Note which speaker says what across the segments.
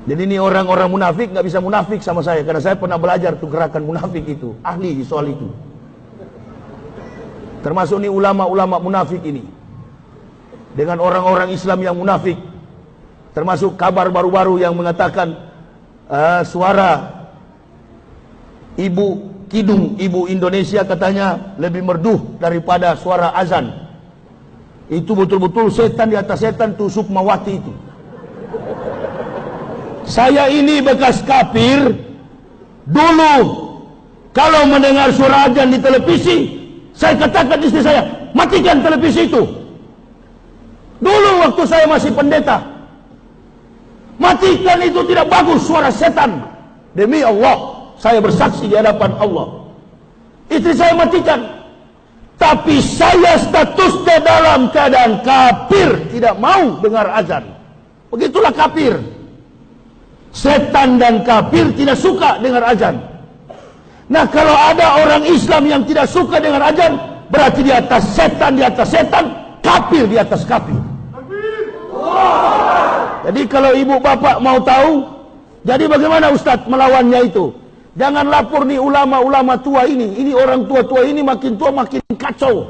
Speaker 1: Jadi ini orang-orang munafik nggak bisa munafik sama saya, karena saya pernah belajar tuh gerakan munafik itu, ahli di soal itu. Termasuk nih ulama-ulama munafik ini, dengan orang-orang Islam yang munafik. Termasuk kabar baru-baru yang mengatakan suara ibu kidung ibu Indonesia katanya lebih merdu daripada suara azan. Itu betul-betul setan di atas setan tuh Sukmawati itu. Saya ini bekas kafir. Dulu kalau mendengar suara azan di televisi, saya katakan istri saya, matikan televisi itu. Dulu waktu saya masih pendeta, matikan itu, tidak bagus, suara setan. Demi Allah, saya bersaksi di hadapan Allah, istri saya matikan. Tapi saya statusnya dalam keadaan kafir, tidak mau dengar azan. Begitulah kafir. Setan dan kafir tidak suka dengar azan. Nah, kalau ada orang Islam yang tidak suka dengar azan, berarti di atas setan, kafir di atas kafir. Jadi kalau ibu bapak mau tahu, jadi bagaimana Ustadz melawannya itu? Jangan lapor nih ulama-ulama tua ini. Ini orang tua-tua ini makin tua makin kacau.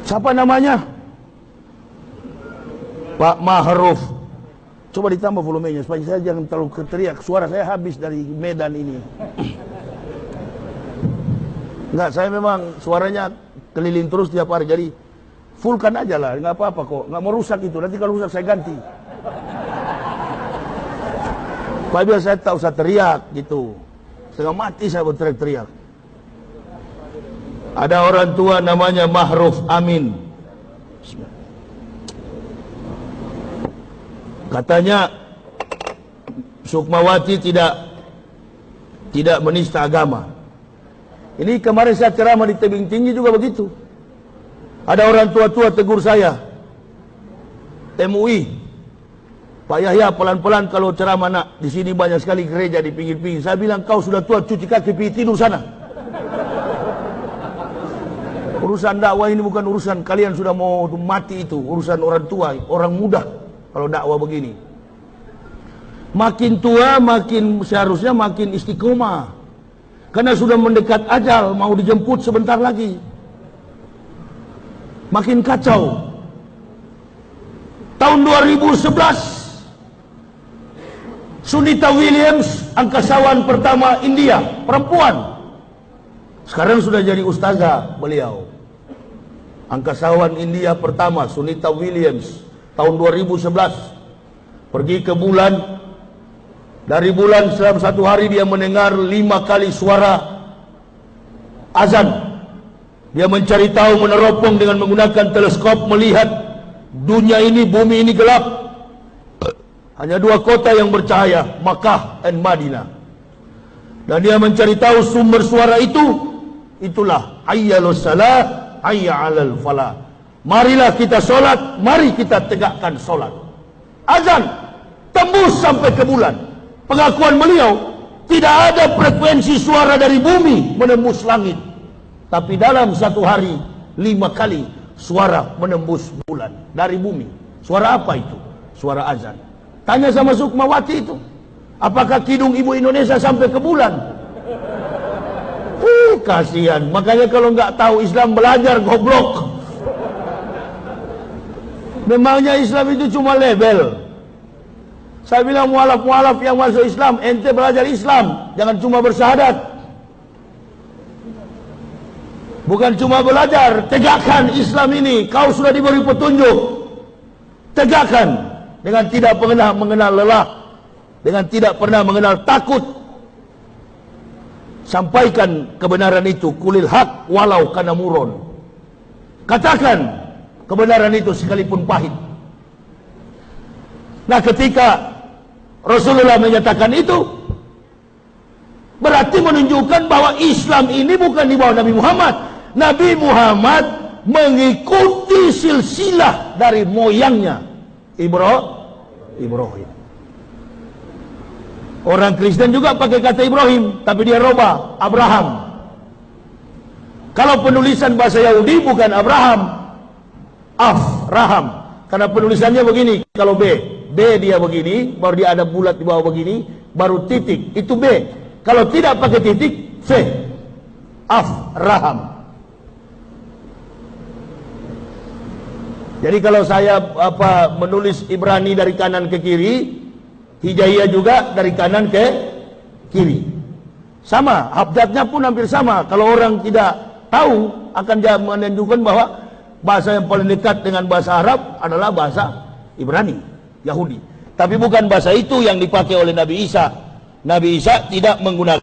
Speaker 1: Siapa namanya? Pak Ma'ruf. Coba ditambah volumenya supaya saya jangan terlalu teriak. Suara saya habis dari Medan ini. Enggak, saya memang suaranya keliling terus tiap hari. Jadi fullkan aja lah, nggak apa-apa kok. Nggak mau rusak itu. Nanti kalau rusak saya ganti. Pak biar saya tak usah teriak gitu. Setengah mati saya berteriak-teriak. Ada orang tua namanya Ma'ruf Amin. Katanya Sukmawati tidak menista agama. Ini kemarin saya ceramah di tebing tinggi juga begitu. Ada orang tua-tua tegur saya, MUI, Pak Yahya pelan-pelan kalau ceramah nak, di sini banyak sekali gereja di pinggir-pinggir. Saya bilang kau sudah tua, cuci kaki, pergi tidur sana. Urusan dakwah ini bukan urusan kalian sudah mau mati itu, urusan orang tua, orang muda. Kalau dakwah begini, makin tua makin seharusnya makin istiqomah, karena sudah mendekat ajal, mau dijemput sebentar lagi. Makin kacau. Tahun 2011 Sunita Williams, angkasawan pertama India, perempuan. Sekarang sudah jadi ustazah beliau. Angkasawan India pertama, Sunita Williams, tahun 2011. Pergi ke bulan. Dari bulan dalam satu hari dia mendengar 5 kali suara azan. Dia mencari tahu, meneropong dengan menggunakan teleskop, melihat dunia ini, bumi ini gelap. Hanya 2 kota yang bercahaya, Makkah dan Madinah. Dan dia mencari tahu sumber suara itu. Itulah hayyalus salah, hayya 'alal falah. Marilah kita solat, mari kita tegakkan solat. Azan tembus sampai ke bulan. Pengakuan beliau, tidak ada frekuensi suara dari bumi menembus langit. Tapi dalam satu hari 5 kali suara menembus bulan dari bumi. Suara apa itu? Suara azan. Tanya sama Sukmawati itu, apakah kidung ibu Indonesia sampai ke bulan? Kasihan. Makanya kalau nggak tahu Islam, belajar, goblok. Memangnya Islam itu cuma label. Saya bilang mualaf-mualaf yang masuk Islam, ente belajar Islam, jangan cuma bersyahadat. Bukan cuma belajar, tegakkan Islam ini. Kau sudah diberi petunjuk, tegakkan dengan tidak pernah mengenal lelah, dengan tidak pernah mengenal takut. Sampaikan kebenaran itu, kulil haq walau kana muron. Katakan kebenaran itu sekalipun pahit. Nah, ketika Rasulullah menyatakan itu, berarti menunjukkan bahwa Islam ini bukan di bawah Nabi Muhammad. Nabi Muhammad mengikuti silsilah dari moyangnya Ibrahim. Orang Kristen juga pakai kata Ibrahim, tapi dia robah Abraham. Kalau penulisan bahasa Yahudi bukan Abraham, Afraham. Karena penulisannya begini, kalau B dia begini, baru dia ada bulat di bawah begini, baru titik, itu B. Kalau tidak pakai titik, C. Afraham. Jadi kalau saya menulis Ibrani dari kanan ke kiri, Hijaiyah juga dari kanan ke kiri. Sama, abjadnya pun hampir sama. Kalau orang tidak tahu, akan menunjukkan bahwa bahasa yang paling dekat dengan bahasa Arab adalah bahasa Ibrani, Yahudi. Tapi bukan bahasa itu yang dipakai oleh Nabi Isa. Nabi Isa tidak menggunakan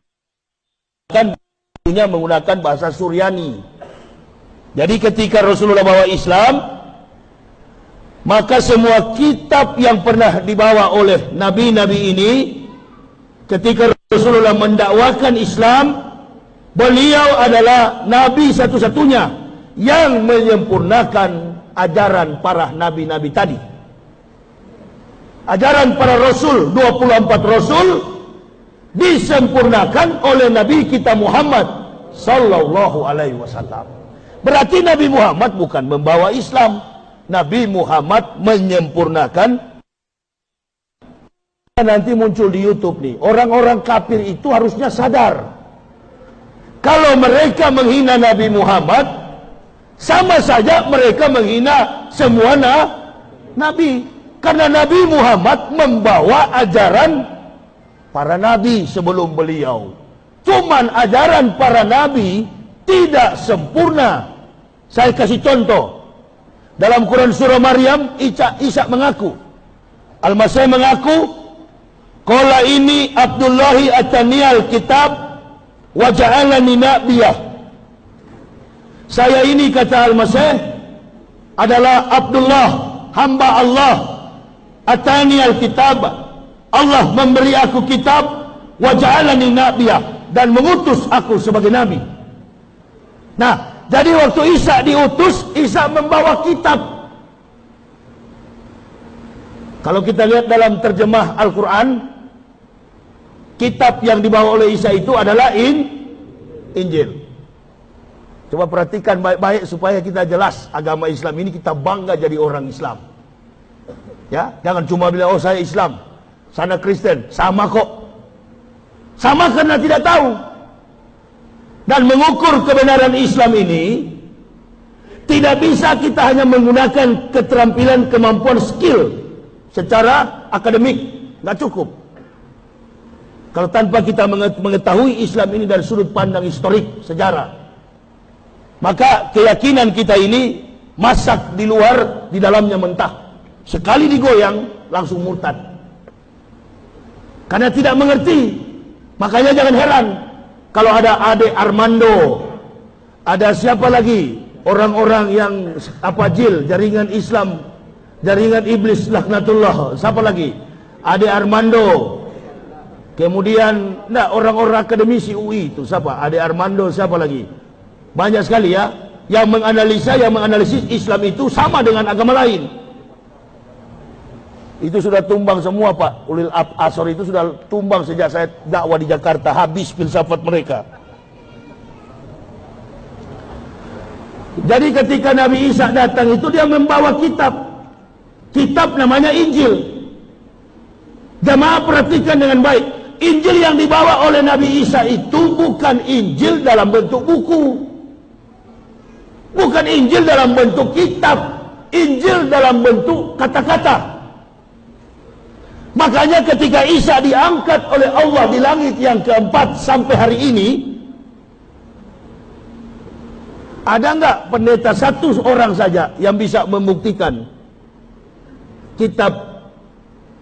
Speaker 1: bahasa Suryani. Jadi ketika Rasulullah bawa Islam, maka semua kitab yang pernah dibawa oleh nabi-nabi ini, ketika Rasulullah mendakwakan Islam, beliau adalah nabi satu-satunya yang menyempurnakan ajaran para nabi-nabi tadi. Ajaran para Rasul, 24 Rasul, disempurnakan oleh Nabi kita Muhammad Sallallahu Alaihi Wasallam. Berarti Nabi Muhammad bukan membawa Islam, Nabi Muhammad menyempurnakan. Nanti muncul di YouTube nih, orang-orang kafir itu harusnya sadar kalau mereka menghina Nabi Muhammad, sama saja mereka menghina semua nabi. Karena Nabi Muhammad membawa ajaran para nabi sebelum beliau. Cuman ajaran para nabi tidak sempurna. Saya kasih contoh. Dalam Quran surah Maryam, Isa mengaku, Al-Masih mengaku, qala ini Abdullahi ataniyal kitab wa ja'alani nabiyah. Saya ini, kata Al-Masih, adalah Abdullah, hamba Allah, ataniyal kitab, Allah memberi aku kitab, wa ja'alani nabiyah, dan mengutus aku sebagai nabi. Nah, jadi waktu Isa diutus, Isa membawa kitab. Kalau kita lihat dalam terjemah Al-Quran, kitab yang dibawa oleh Isa itu adalah Injil. Coba perhatikan baik-baik supaya kita jelas agama Islam ini, kita bangga jadi orang Islam. Ya, jangan cuma bilang, oh saya Islam, sana Kristen, sama kok. Sama karena tidak tahu. Dan mengukur kebenaran Islam ini, tidak bisa kita hanya menggunakan keterampilan, kemampuan, skill secara akademik, nggak cukup. Kalau tanpa kita mengetahui Islam ini dari sudut pandang historik, sejarah, maka keyakinan kita ini masak di luar, di dalamnya mentah. Sekali digoyang, langsung murtad. Karena tidak mengerti. Makanya jangan heran kalau ada Ade Armando, ada siapa lagi, orang-orang yang jil, jaringan Islam, jaringan iblis laknatullah, siapa lagi, Ade Armando, kemudian orang-orang akademisi UI itu siapa, Ade Armando, siapa lagi, banyak sekali ya, yang menganalisis Islam itu sama dengan agama lain. Itu sudah tumbang semua Pak. Ulil Asor itu sudah tumbang sejak saya dakwah di Jakarta. Habis filsafat mereka. Jadi ketika Nabi Isa datang itu, dia membawa kitab. Kitab namanya Injil. Jamaah perhatikan dengan baik. Injil yang dibawa oleh Nabi Isa itu bukan Injil dalam bentuk buku. Bukan Injil dalam bentuk kitab. Injil dalam bentuk kata-kata. Makanya ketika Isa diangkat oleh Allah di langit yang keempat sampai hari ini, ada enggak pendeta satu orang saja yang bisa membuktikan kitab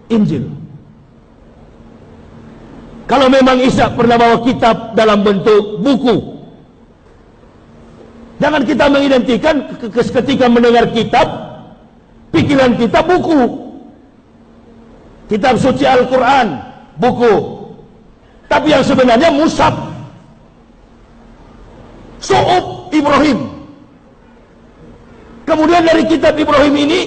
Speaker 1: Injil? Kalau memang Isa pernah bawa kitab dalam bentuk buku, jangan kita mengidentikan ketika mendengar kitab, pikiran kita buku. Kitab suci Al-Quran, buku. Tapi yang sebenarnya mushaf, Su'ub Ibrahim. Kemudian dari kitab Ibrahim ini,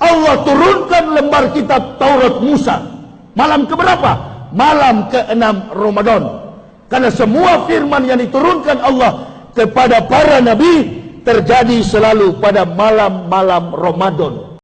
Speaker 1: Allah turunkan lembar kitab Taurat Musa. Malam keberapa? Malam ke-6 Ramadan. Karena semua firman yang diturunkan Allah kepada para nabi terjadi selalu pada malam-malam Ramadan.